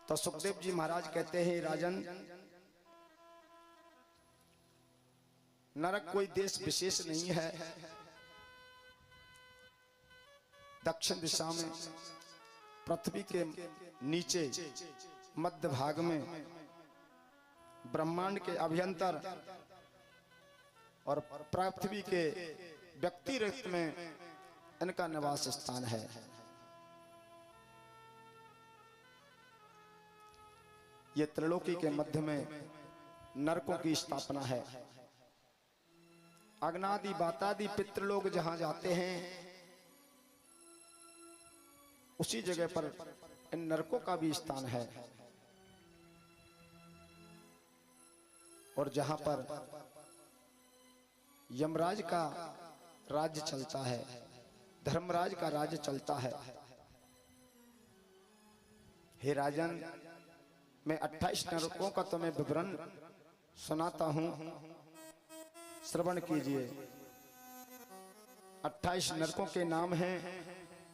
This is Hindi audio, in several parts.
तो सुखदेव जी महाराज कहते हैं, राजन, नरक कोई देश विशेष नहीं है। दक्षिण दिशा में पृथ्वी के नीचे मध्य भाग में ब्रह्मांड के अभ्यंतर और पृथ्वी के व्यक्ति रहित में इनका निवास स्थान है। ये त्रिलोकी के मध्य में नरकों की स्थापना है। अग्नादि बातादि पितृलोक जहां जाते हैं उसी जगह पर इन नरकों का भी स्थान है। और जहां पर यमराज का राज्य चलता है, धर्मराज का राज्य चलता है। हे राजन, मैं 28 नरकों का तुम्हें विवरण सुनाता हूं, श्रवण कीजिए। 28 नरकों के नाम हैं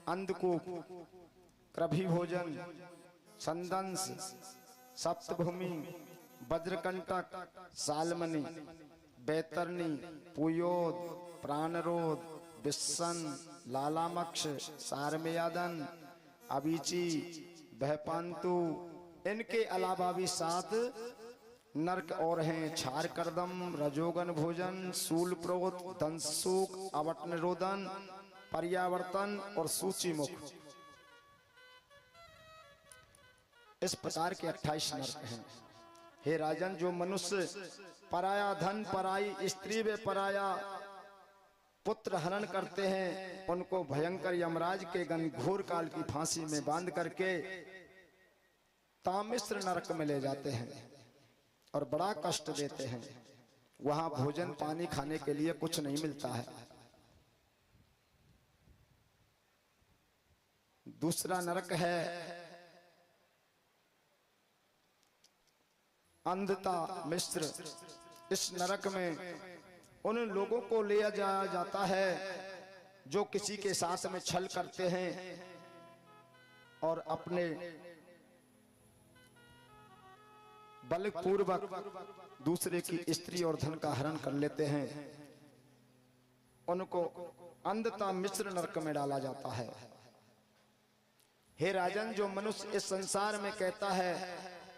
अंधकूप, कृभिभोजन, संदंस, सप्तभूमि, वज्रकंटक, सालमणि, बैतरणी, पुयोद, प्राणरोध, विस्सन, लालामक्ष, सारमेयादन, अबीची, बहपांतु। इनके अलावा भी 7 नरक और हैं। क्षार कर्दम, रजोगन भोजन, शूलप्रोत, दंशूक, अवटनिरोधन, पर्यावर्तन और सूचीमुख। इस प्रकार के 28 नरक हैं। हे राजन, जो मनुष्य पराया धन, पराई स्त्री व पराया पुत्र हरण करते हैं, उनको भयंकर यमराज के घनघोर काल की फांसी में बांध करके तामिश्र नरक में ले जाते हैं और बड़ा कष्ट देते हैं। वहां भोजन पानी खाने के लिए कुछ नहीं मिलता है। दूसरा नरक है अंधता मिश्र। इस नरक में उन लोगों को ले जाया जाता है जो किसी के साथ में छल करते हैं और अपने बलपूर्वक दूसरे की स्त्री और धन का हरण कर लेते हैं। उनको अंधता मिश्र नरक में डाला जाता है। हे राजन, जो मनुष्य इस संसार में कहता है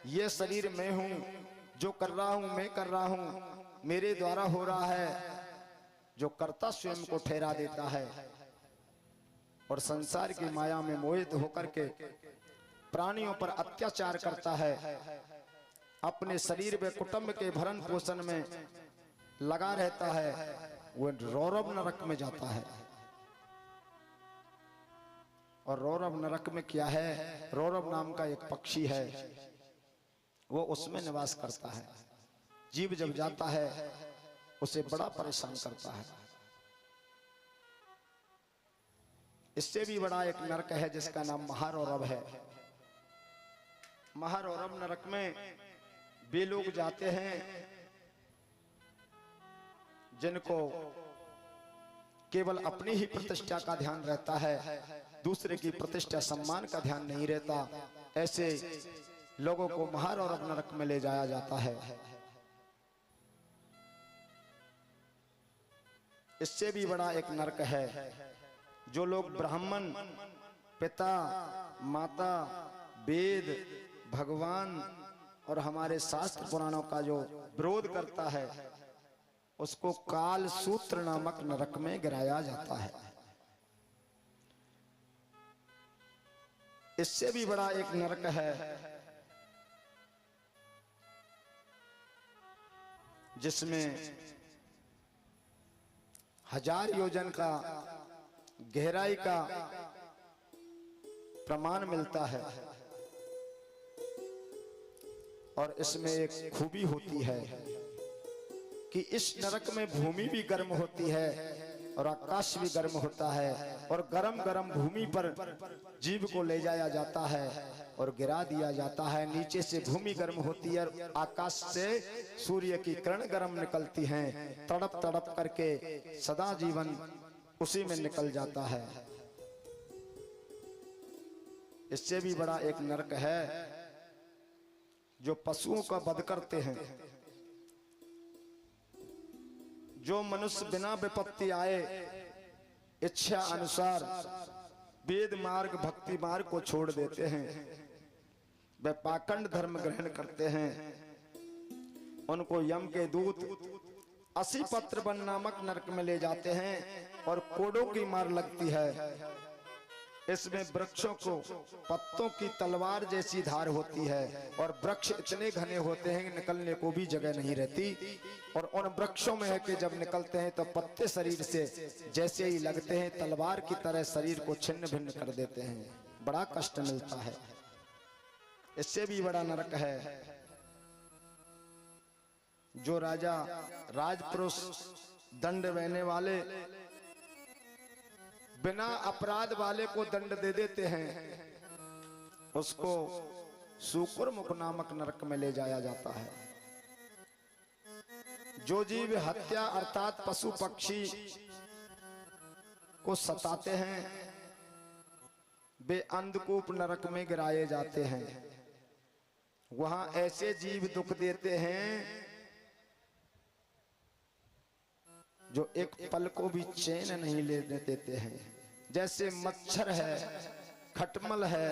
ये शरीर मैं हूं, जो कर रहा हूं मैं कर रहा हूं, मेरे द्वारा हो रहा है, जो कर्ता स्वयं को ठहरा देता है और संसार की माया में मोहित होकर के प्राणियों पर अत्याचार करता है, अपने शरीर व कुटुंब के भरण पोषण में लगा रहता है, वो रौरव नरक में जाता है। और रौरव नरक में क्या है? रौरव नाम का एक पक्षी है, वो उसमें निवास करता है। जीव जब जाता है उसे बड़ा परेशान करता है। इससे भी बड़ा एक नरक है जिसका नाम महारौरव है। महारौरव नरक में वे लोग जाते हैं जिनको केवल अपनी ही प्रतिष्ठा का ध्यान रहता है, दूसरे की प्रतिष्ठा सम्मान का ध्यान नहीं रहता। ऐसे लोगों को महारौरव नरक में ले जाया जाता है। इससे भी बड़ा एक नरक है जो लोग ब्राह्मण, पिता, माता, वेद, भगवान और हमारे शास्त्र पुराणों का जो विरोध करता है उसको काल सूत्र नामक नरक में गिराया जाता है। इससे भी बड़ा एक नरक है जिसमें 1000 योजन का गहराई का प्रमाण मिलता है। और इसमें एक खूबी होती है कि इस नरक में भूमि भी गर्म होती है और आकाश भी गर्म होता है, और गरम गरम भूमि पर जीव को ले जाया जाता है और गिरा दिया जाता है। नीचे से भूमि गर्म होती है, आकाश से सूर्य की किरण गर्म निकलती हैं, तड़प तड़प करके सदा जीवन उसी में निकल जाता है। इससे भी बड़ा एक नरक है जो पशुओं का वध करते हैं, जो मनुष्य बिना विपत्ति आए इच्छा अनुसार वेद मार्ग भक्ति मार्ग को छोड़ देते हैं, वे पाखंड धर्म ग्रहण करते हैं, उनको यम के दूत 80 पत्र वन नामक नरक में ले जाते हैं और कोड़ों की मार लगती है। इसमें वृक्षों को पत्तों की तलवार जैसी धार होती है और वृक्ष इतने घने होते हैं कि निकलने को भी जगह नहीं रहती। और उन वृक्षों में है कि जब निकलते हैं तो पत्ते शरीर से जैसे ही लगते हैं तलवार की तरह शरीर को छिन्न भिन्न कर देते हैं। बड़ा कष्ट मिलता है। इससे भी बड़ा नरक है जो राजा राजपुरुष दंड देने वाले बिना अपराध वाले को दंड दे देते हैं, उसको सुकुर्मुख नामक नरक में ले जाया जाता है। जो जीव हत्या अर्थात पशु पक्षी को सताते हैं वे अंधकूप नरक में गिराए जाते हैं। वहां ऐसे जीव दुख देते हैं जो एक पल को भी चैन नहीं लेने देते हैं। जैसे मच्छर है, खटमल है,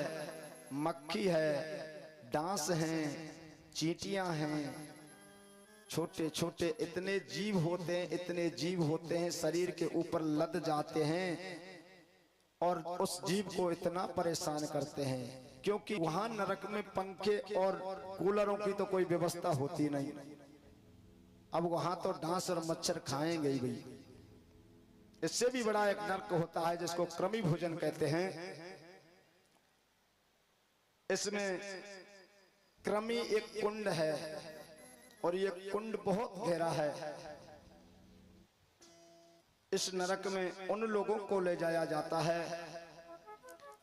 मक्खी है, डांस हैं, चींटियां हैं, छोटे छोटे इतने जीव होते हैं, इतने जीव होते हैं शरीर के ऊपर लद जाते हैं और उस जीव को इतना परेशान करते हैं क्योंकि वहां नरक में पंखे और कूलरों की तो कोई व्यवस्था होती नहीं। अब वहां तो डांस और मच्छर खाएंगे ही भाई। इससे भी बड़ा एक नरक होता है जिसको कृमि भोजन कहते हैं। इसमें कृमि एक कुंड है और ये कुंड बहुत गहरा है। इस नरक में उन लोगों को ले जाया जाता है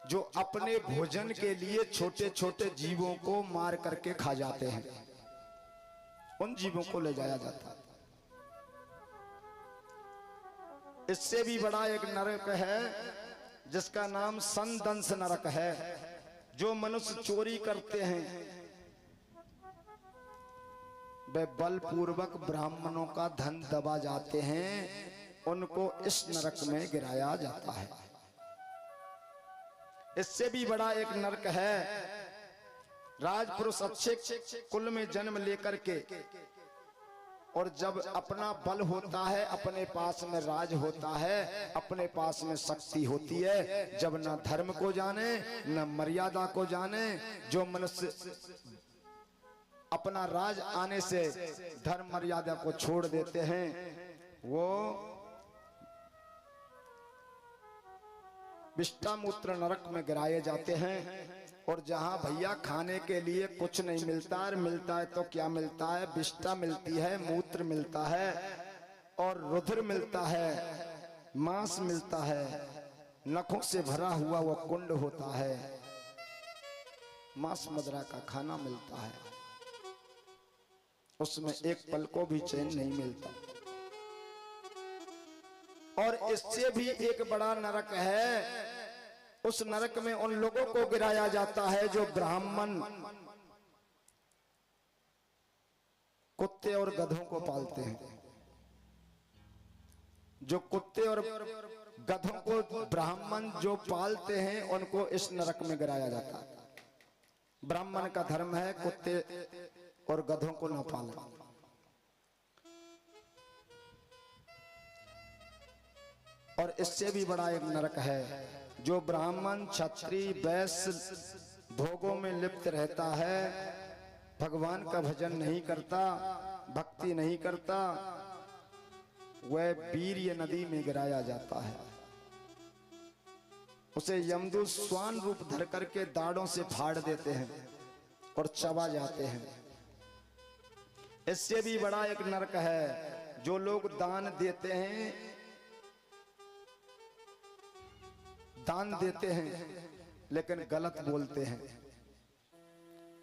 जो अपने भोजन के लिए छोटे छोटे जीवों को मार करके खा जाते हैं। उन जीवों को ले जाया जाता है। इससे भी बड़ा एक नरक है जिसका नाम संदंस नरक है। जो मनुष्य चोरी करते हैं वे बलपूर्वक ब्राह्मणों का धन दबा जाते हैं, उनको इस नरक में गिराया जाता है। इससे भी बड़ा एक नरक है राजपुरुष अच्छे कुल में जन्म लेकर के और जब अपना बल होता है, अपने पास में राज होता है, अपने पास में शक्ति होती है, जब न धर्म को जाने न मर्यादा को जाने, जो मनुष्य अपना राज आने से धर्म मर्यादा को छोड़ देते हैं वो विष्टामूत्र नरक में गिराए जाते हैं। और जहां भैया खाने के लिए कुछ नहीं मिलता है, मिलता है तो क्या मिलता है, विष्टा मिलती है, मूत्र मिलता है और रुधिर मिलता है, मांस मिलता है, नखों से भरा हुआ वो कुंड होता है, मांस मदरा का खाना मिलता है, उसमें एक पल को भी चैन नहीं मिलता। और इससे भी एक बड़ा नरक है, उस नरक में उन लोगों को गिराया जाता है जो ब्राह्मण कुत्ते और गधों को पालते हैं। जो कुत्ते और गधों को ब्राह्मण जो पालते हैं उनको इस नरक में गिराया जाता है। ब्राह्मण का धर्म है कुत्ते और गधों को न पालना। और इससे भी बड़ा एक नरक है जो ब्राह्मण क्षत्रिय वैश्य भोगों में लिप्त रहता है, भगवान का भजन नहीं करता, भक्ति नहीं करता, वह वीर्य नदी में गिराया जाता है। उसे यमदूत स्वान रूप धर करके दाढ़ों से फाड़ देते हैं और चबा जाते हैं। इससे भी बड़ा एक नरक है जो लोग दान देते हैं, दान देते हैं लेकिन गलत बोलते हैं।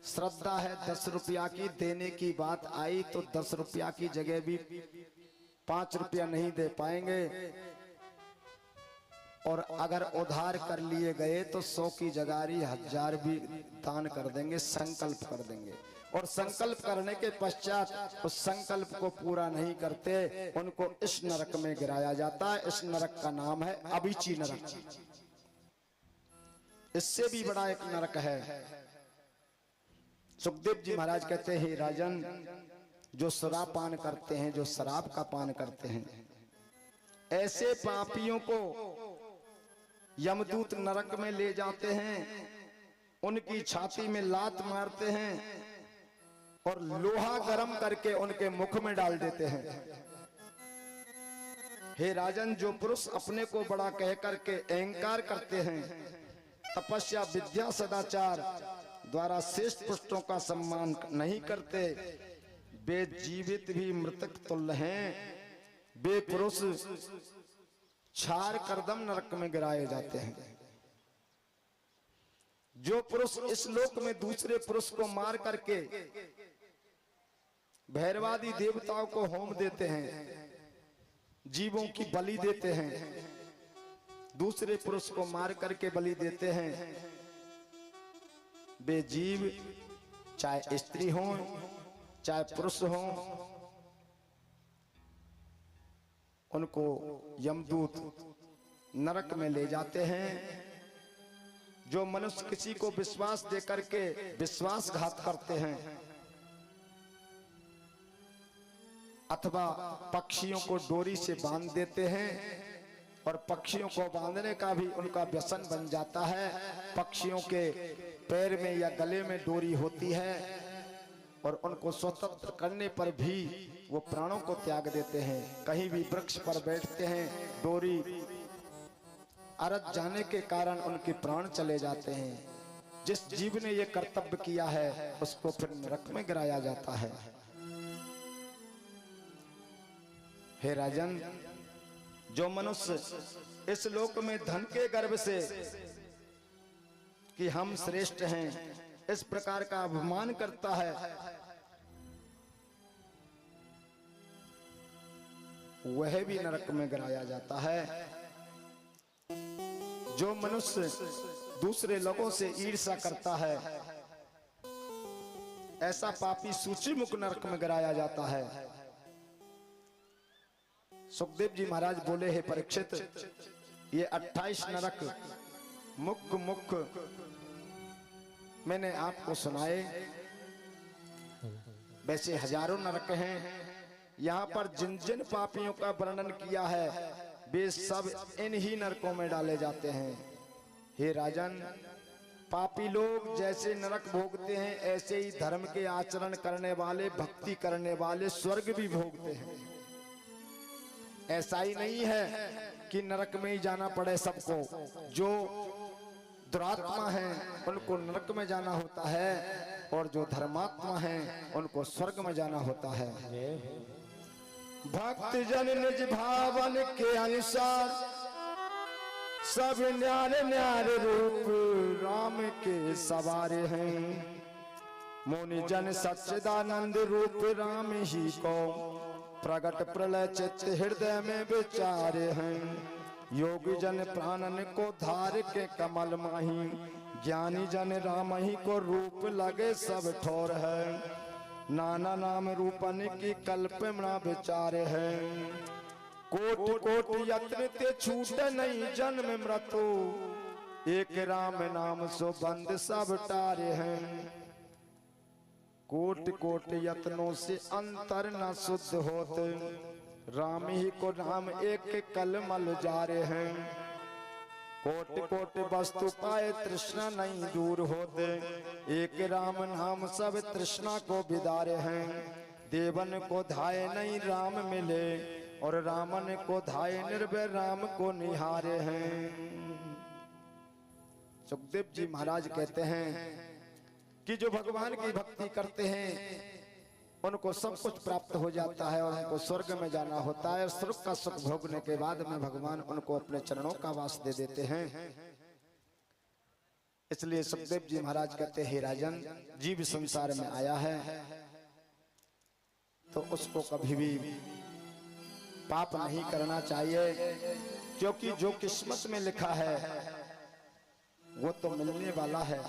श्रद्धा है 10 रुपया की, देने की बात आई तो 10 रुपया की जगह भी 5 रुपया नहीं दे पाएंगे। और अगर उधार कर लिए गए तो 100 की जगारी 1000 भी दान कर देंगे, संकल्प कर देंगे। और संकल्प करने के पश्चात उस संकल्प को पूरा नहीं करते, उनको इस नरक में गिराया जाता है। इस नरक का नाम है अभिची नरक। इससे भी बड़ा एक नरक है। सुखदेव जी महाराज कहते हैं, राजन, जो शराब पान करते हैं, जो शराब का पान करते हैं, ऐसे पापियों को यमदूत नरक में ले जाते हैं, उनकी छाती में लात मारते हैं और लोहा गरम करके उनके मुख में डाल देते हैं। हे राजन, जो पुरुष अपने को बड़ा कह करके अहंकार करते हैं, तपस्या, विद्या, सदाचार द्वारा श्रेष्ठ पुरुषों का सम्मान नहीं करते, वे जीवित भी मृतक तुल्य हैं। वे पुरुष छार करदम नरक में गिराए जाते हैं। जो पुरुष इस लोक में दूसरे पुरुष को मार करके भैरवादी देवताओं को होम देते हैं, जीवों की बलि देते हैं, दूसरे पुरुष को मार करके बलि देते हैं, वे जीव चाहे स्त्री हो चाहे पुरुष हो, उनको यमदूत नरक में ले जाते हैं। जो मनुष्य किसी को विश्वास दे करके विश्वासघात करते हैं, अथवा पक्षियों को डोरी से बांध देते हैं, और पक्षियों को बांधने का भी उनका व्यसन बन जाता है। पक्षियों के पैर में या गले में डोरी होती है, और उनको स्वतंत्र करने पर भी वो प्राणों को त्याग देते हैं। कहीं भी वृक्ष पर बैठते हैं, डोरी अरज जाने के कारण उनके प्राण चले जाते हैं। जिस जीव ने ये कर्तव्य किया है, उसको फिर नरक में गिराया जाता है। हे राजन, जो मनुष्य इस लोक में धन के गर्व से कि हम श्रेष्ठ हैं, इस प्रकार का अभिमान करता है, वह भी नरक में गिराया जाता है। जो मनुष्य दूसरे लोगों से ईर्ष्या करता है, ऐसा पापी सूचीमुख नरक में गिराया जाता है। सुखदेव जी महाराज बोले, हे परीक्षित, ये 28 नरक मुख्य मुख्य मैंने आपको सुनाए। वैसे हजारों नरक हैं। यहाँ पर जिन जिन पापियों का वर्णन किया है, वे सब इन ही नरकों में डाले जाते हैं। हे राजन, पापी लोग जैसे नरक भोगते हैं, ऐसे ही धर्म के आचरण करने वाले, भक्ति करने वाले स्वर्ग भी भोगते हैं। ऐसा ही नहीं है कि नरक में ही जाना पड़े सबको। जो दुरात्मा हैं उनको नरक में जाना होता है, और जो धर्मात्मा हैं उनको स्वर्ग में जाना होता है। भक्त जन निज भावन के अनुसार सब न्यारे न्यारे रूप राम के सवारे हैं। मुनि जन सच्चिदानंद रूप राम ही को प्रगट प्रलय चित्त हृदय में विचारे हैं। योगी जन प्राणन को धार के कमल माही, ज्ञानी जन राम ही को रूप लगे सब ठोर है। नाना नाम रूपन की कल्पना विचारे हैं। कोटि कोटि यत्न ते छूट नहीं जन्म मृत्यु, एक राम नाम सो बंद सब टारे हैं। कोटि कोटि यत्नों से अंतर न शुद्ध होते, राम ही को नाम एक कलमल जारे हैं। कोटि कोटि वस्तु पाए तृष्णा नहीं दूर होते, एक राम नाम सब तृष्णा को बिदारे हैं। देवन को धाये नहीं राम मिले, और रामन को धाये निर्भय राम को निहारे हैं। सुखदेव जी महाराज कहते हैं कि जो भगवान की भक्ति करते हैं उनको सब कुछ प्राप्त हो जाता है, और उनको स्वर्ग में जाना होता है। स्वर्ग का सुख भोगने के बाद में भगवान उनको अपने चरणों का वास दे देते हैं। इसलिए सुखदेव जी महाराज कहते हैं, हे राजन, जीव संसार में आया है तो उसको कभी भी पाप नहीं करना चाहिए, क्योंकि जो किस्मत में लिखा है वो तो मिलने वाला है।